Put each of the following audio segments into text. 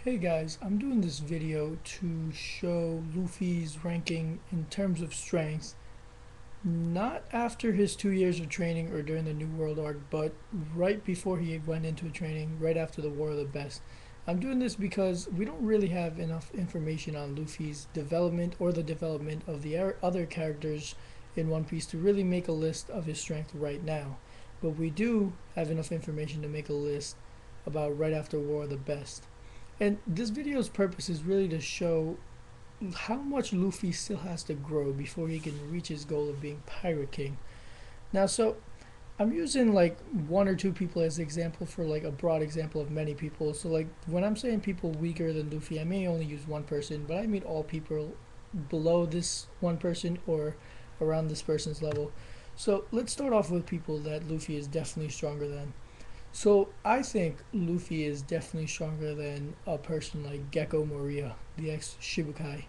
Hey guys, I'm doing this video to show Luffy's ranking in terms of strength, not after his 2 years of training or during the New World arc, but right before he went into training, right after the War of the Best. I'm doing this because we don't really have enough information on Luffy's development or the development of the other characters in One Piece to really make a list of his strength right now. But we do have enough information to make a list about right after War of the Best. And this video's purpose is really to show how much Luffy still has to grow before he can reach his goal of being Pirate King. Now, so I'm using like one or two people as example for like a broad example of many people. So like when I'm saying people weaker than Luffy, I may only use one person, but I mean all people below this one person or around this person's level. So let's start off with people that Luffy is definitely stronger than. So I think Luffy is definitely stronger than a person like Gecko Moria, the ex Shibukai,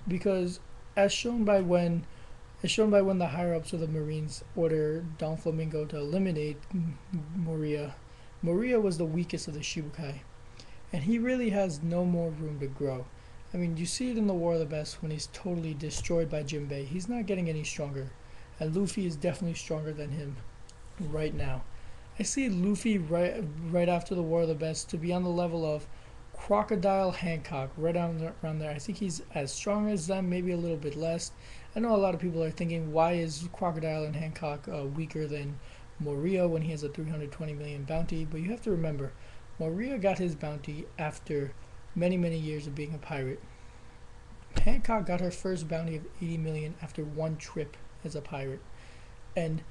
because as shown by when the higher ups of the Marines order Don Flamingo to eliminate Moria, Moria was the weakest of the Shibukai, and he really has no more room to grow. I mean, you see it in the War of the Best when he's totally destroyed by Jinbei. He's not getting any stronger, and Luffy is definitely stronger than him right now. I see Luffy right after the War of the Best to be on the level of Crocodile Hancock, right around there. I think he's as strong as them, maybe a little bit less. I know a lot of people are thinking, why is Crocodile and Hancock weaker than Moria when he has a 320 million bounty? But you have to remember, Moria got his bounty after many years of being a pirate. Hancock got her first bounty of 80 million after one trip as a pirate. And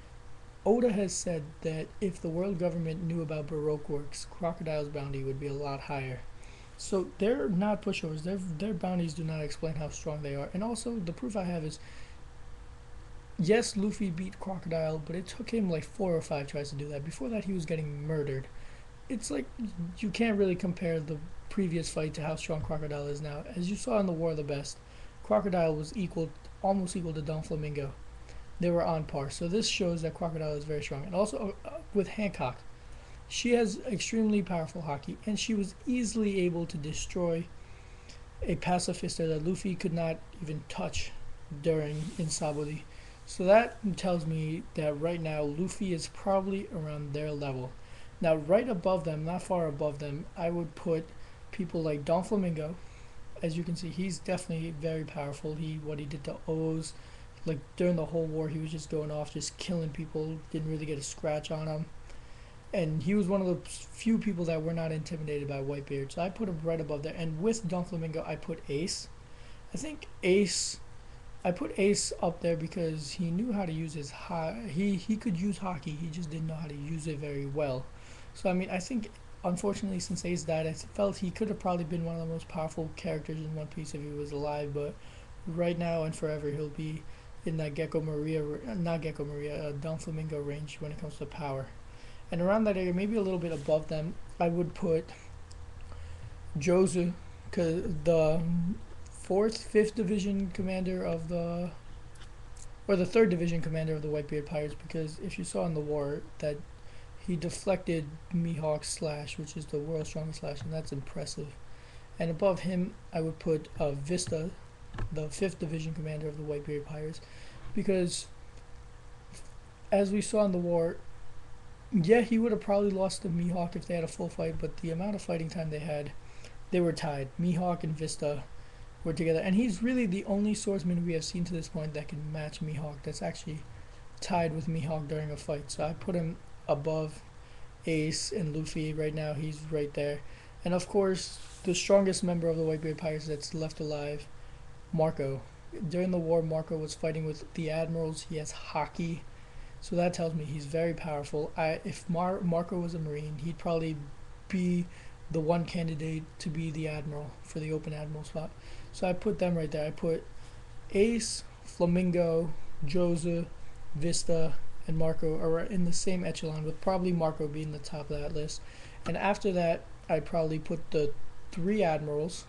Oda has said that if the world government knew about Baroque works, Crocodile's bounty would be a lot higher. So they're not pushovers. Their bounties do not explain how strong they are. And also, the proof I have is, yes, Luffy beat Crocodile, but it took him like 4 or 5 tries to do that. Before that, he was getting murdered. It's like you can't really compare the previous fight to how strong Crocodile is now. As you saw in the War of the Best, Crocodile was almost equal to Don Flamingo. They were on par. So this shows that Crocodile is very strong. And also with Hancock, she has extremely powerful haki, and she was easily able to destroy a pacifista that Luffy could not even touch during Insabudi. So that tells me that right now Luffy is probably around their level. Now, right above them, not far above them, I would put people like Don Flamingo. As you can see, he's definitely very powerful. What he did to O's, like during the whole war, he was just going off, just killing people. Didn't really get a scratch on him, and he was one of the few people that were not intimidated by Whitebeard. So I put him right above there. And with Don Flamingo, I put Ace. I think Ace. I put Ace up there because he knew how to use his he could use haki. He just didn't know how to use it very well. So I mean, I think unfortunately since Ace died, I felt he could have probably been one of the most powerful characters in One Piece if he was alive. But right now and forever, he'll be in that Gecko Maria, not Gecko Maria, Don Flamingo range when it comes to power. And around that area, maybe a little bit above them, I would put Jozu, cause the fifth division commander of the, or the third division commander of the Whitebeard Pirates. Because if you saw in the war that he deflected Mihawk's slash, which is the world's strongest slash, and that's impressive. And above him, I would put Vista, the 5th Division commander of the Whitebeard Pirates, because as we saw in the war, yeah, he would have probably lost to Mihawk if they had a full fight, but the amount of fighting time they had, they were tied. Mihawk and Vista were together, and he's really the only swordsman we have seen to this point that can match Mihawk, that's actually tied with Mihawk during a fight. So I put him above Ace and Luffy right now. He's right there. And of course, the strongest member of the Whitebeard Pirates that's left alive, Marco. During the war, Marco was fighting with the admirals. He has haki, so that tells me he's very powerful. If Marco was a Marine, he'd probably be the one candidate to be the admiral for the open admiral spot. So I put them right there. I put Ace, Flamingo, Joza, Vista, and Marco are in the same echelon, with probably Marco being the top of that list. And after that, I probably put the 3 admirals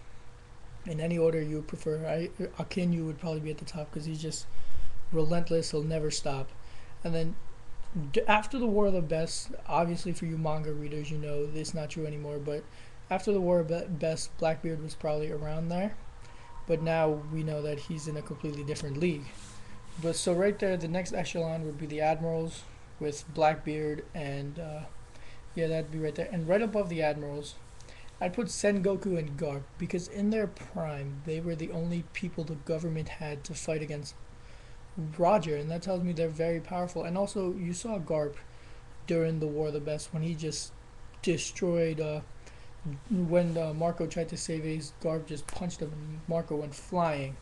in any order you prefer. Akinyu would probably be at the top because he's just relentless. He'll never stop. And then after the War of the Best, obviously for you manga readers, you know it's not true anymore, but After the War Best, Blackbeard was probably around there, but now we know that he's in a completely different league. But so right there, the next echelon would be the Admirals with Blackbeard, and yeah, that'd be right there. And right above the Admirals, I'd put Sengoku and Garp because in their prime, they were the only people the government had to fight against Roger, and that tells me they're very powerful. And also, you saw Garp during the War of the Best when he just destroyed. When Marco tried to save Ace, Garp just punched him, and Marco went flying.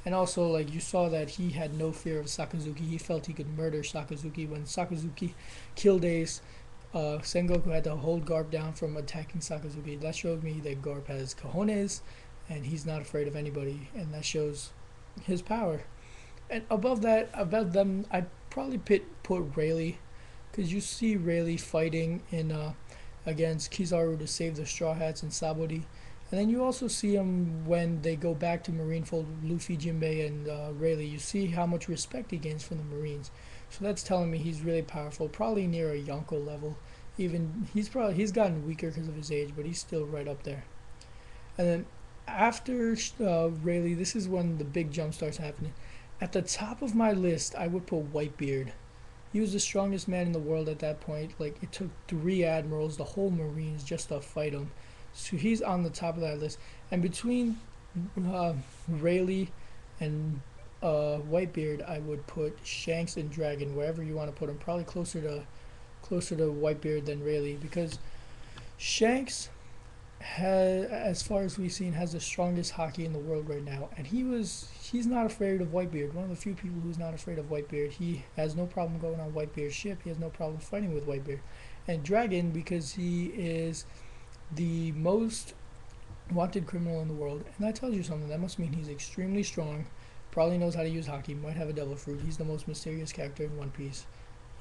And also, like you saw that he had no fear of Sakazuki. He felt he could murder Sakazuki. When Sakazuki killed Ace, Sengoku had to hold Garp down from attacking Sakazuki. That showed me that Garp has cojones, and he's not afraid of anybody, and that shows his power. And above that, above them, I'd probably put Rayleigh, because you see Rayleigh fighting in against Kizaru to save the Straw Hats and Sabori. And then you also see him when they go back to Marineford, Luffy, Jinbei, and Rayleigh. You see how much respect he gains from the Marines. So that's telling me he's really powerful, probably near a Yonko level. Even he's gotten weaker because of his age, but he's still right up there. And then after Rayleigh, this is when the big jump starts happening. At the top of my list, I would put Whitebeard. He was the strongest man in the world at that point. Like, it took 3 admirals, the whole Marines, just to fight him. So he's on the top of that list. And between Rayleigh and Whitebeard, I would put Shanks and Dragon, wherever you want to put him. Probably closer to Whitebeard than Rayleigh, because Shanks has, as far as we've seen, has the strongest hockey in the world right now, and he's not afraid of Whitebeard. One of the few people who's not afraid of Whitebeard. He has no problem going on Whitebeard's ship. He has no problem fighting with Whitebeard. And Dragon, because he is the most wanted criminal in the world, and that tells you something. That must mean he's extremely strong. Probably knows how to use hockey. Might have a devil fruit. He's the most mysterious character in One Piece.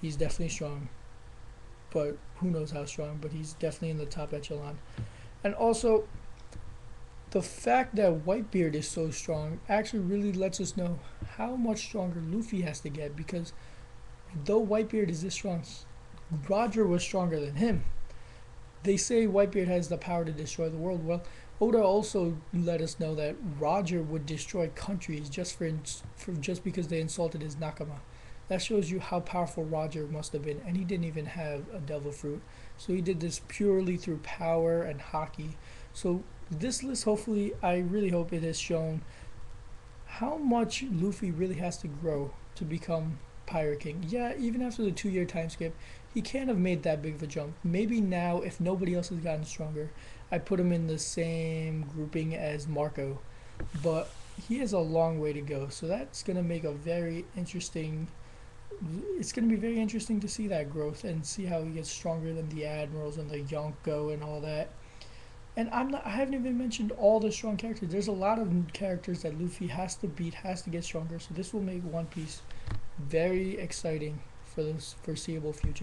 He's definitely strong, but who knows how strong. But he's definitely in the top echelon. And also, the fact that Whitebeard is so strong actually really lets us know how much stronger Luffy has to get, because though Whitebeard is this strong, Roger was stronger than him. They say Whitebeard has the power to destroy the world. Well, Oda also let us know that Roger would destroy countries just just because they insulted his nakama. That shows you how powerful Roger must have been, and he didn't even have a devil fruit. So he did this purely through power and hockey. So this list, hopefully, I really hope it has shown how much Luffy really has to grow to become Pirate King. Yeah, even after the 2-year time skip, he can't have made that big of a jump. Maybe now, if nobody else has gotten stronger, I put him in the same grouping as Marco. But he has a long way to go. So that's going to make a very interesting... It's going to be very interesting to see that growth and see how he gets stronger than the Admirals and the Yonko and all that. And I haven't even mentioned all the strong characters. There's a lot of characters that Luffy has to beat, has to get stronger. So this will make One Piece very exciting for the foreseeable future.